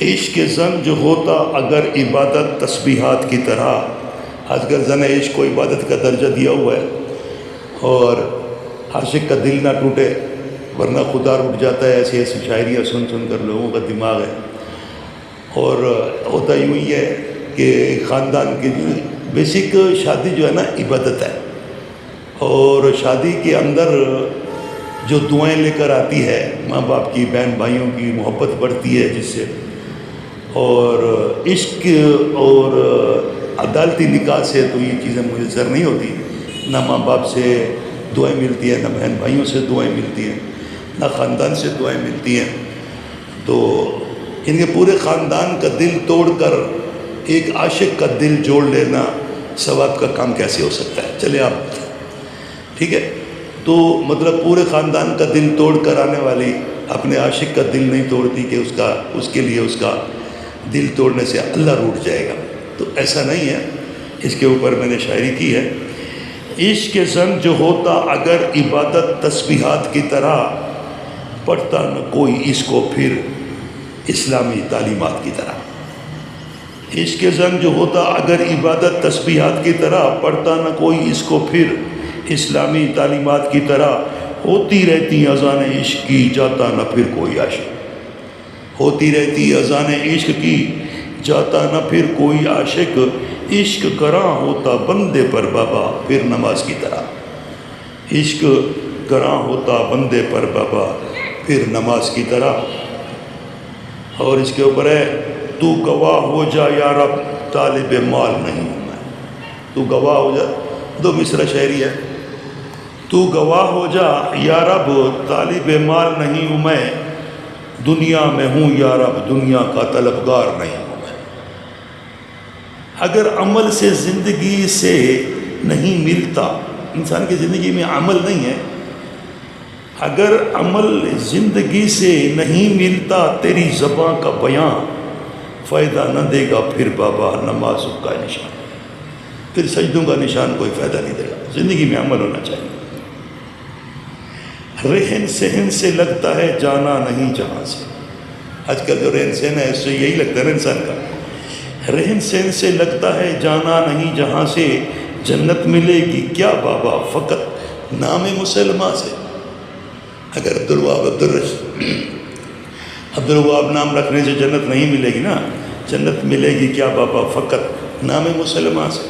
عشق زن جو ہوتا اگر عبادت تسبیحات کی طرح، آج کل زن عشق کو عبادت کا درجہ دیا ہوا ہے، اور عاشق کا دل نہ ٹوٹے ورنہ خدا اٹھ جاتا ہے، ایسی ایسی شاعریاں سن سن کر لوگوں کا دماغ ہے۔ اور ہوتا یوں ہی ہے کہ خاندان کی بیسک شادی جو ہے نا عبادت ہے، اور شادی کے اندر جو دعائیں لے کر آتی ہے، ماں باپ کی، بہن بھائیوں کی محبت بڑھتی ہے جس سے، اور عشق اور عدالتی نکاح سے تو یہ چیزیں میسر نہیں ہوتی، نہ ماں باپ سے دعائیں ملتی ہیں، نہ بہن بھائیوں سے دعائیں ملتی ہیں، نہ خاندان سے دعائیں ملتی ہیں۔ تو ان کے پورے خاندان کا دل توڑ کر ایک عاشق کا دل جوڑ لینا ثواب کا کام کیسے ہو سکتا ہے؟ چلے آپ ٹھیک ہے، تو مطلب پورے خاندان کا دل توڑ کر آنے والی اپنے عاشق کا دل نہیں توڑتی کہ اس کے لیے اس کا دل توڑنے سے اللہ روٹھ جائے گا، تو ایسا نہیں ہے۔ اس کے اوپر میں نے شاعری کی ہے، عشق زن جو ہوتا اگر عبادت تسبیحات کی طرح، پڑھتا نہ کوئی اس کو پھر اسلامی تعلیمات کی طرح۔ عشق زن جو ہوتا اگر عبادت تسبیحات کی طرح، پڑھتا نہ کوئی اس کو پھر اسلامی تعلیمات کی طرح، ہوتی رہتی اذان عشق کی جاتا نہ پھر کوئی عاشق، ہوتی رہتی اذان عشق کی جاتا نہ پھر کوئی عاشق، عشق گراں ہوتا بندے پر بابا پھر نماز کی طرح، عشق گراں ہوتا بندے پر بابا پھر نماز کی طرح۔ اور اس کے اوپر ہے، تو گواہ ہو جا یا رب طالب مال نہیں ہوں میں، تو گواہ ہو جا، دو مصرع شعری ہے، تو گواہ ہو جا یا رب طالب مال نہیں ہوں میں، دنیا میں ہوں یا رب دنیا کا طلبگار نہیں ہوں میں۔ اگر عمل سے زندگی سے نہیں ملتا، انسان کی زندگی میں عمل نہیں ہے، اگر عمل زندگی سے نہیں ملتا تیری زباں کا بیان، فائدہ نہ دے گا پھر بابا نمازوں کا نشان، پھر سجدوں کا نشان کوئی فائدہ نہیں دے گا، زندگی میں عمل ہونا چاہیے۔ رہن سہن سے لگتا ہے جانا نہیں جہاں سے، آج کل جو رہن سہن ہے اس سے یہی لگتا ہے نا انسان کا، رہن سہن سے لگتا ہے جانا نہیں جہاں سے، جنت ملے گی کیا بابا فقط نام مسلمہ سے۔ اگر عبدالوہاب نام رکھنے سے جنت نہیں ملے گی نا، جنت ملے گی کیا بابا فقط نام مسلمہ سے۔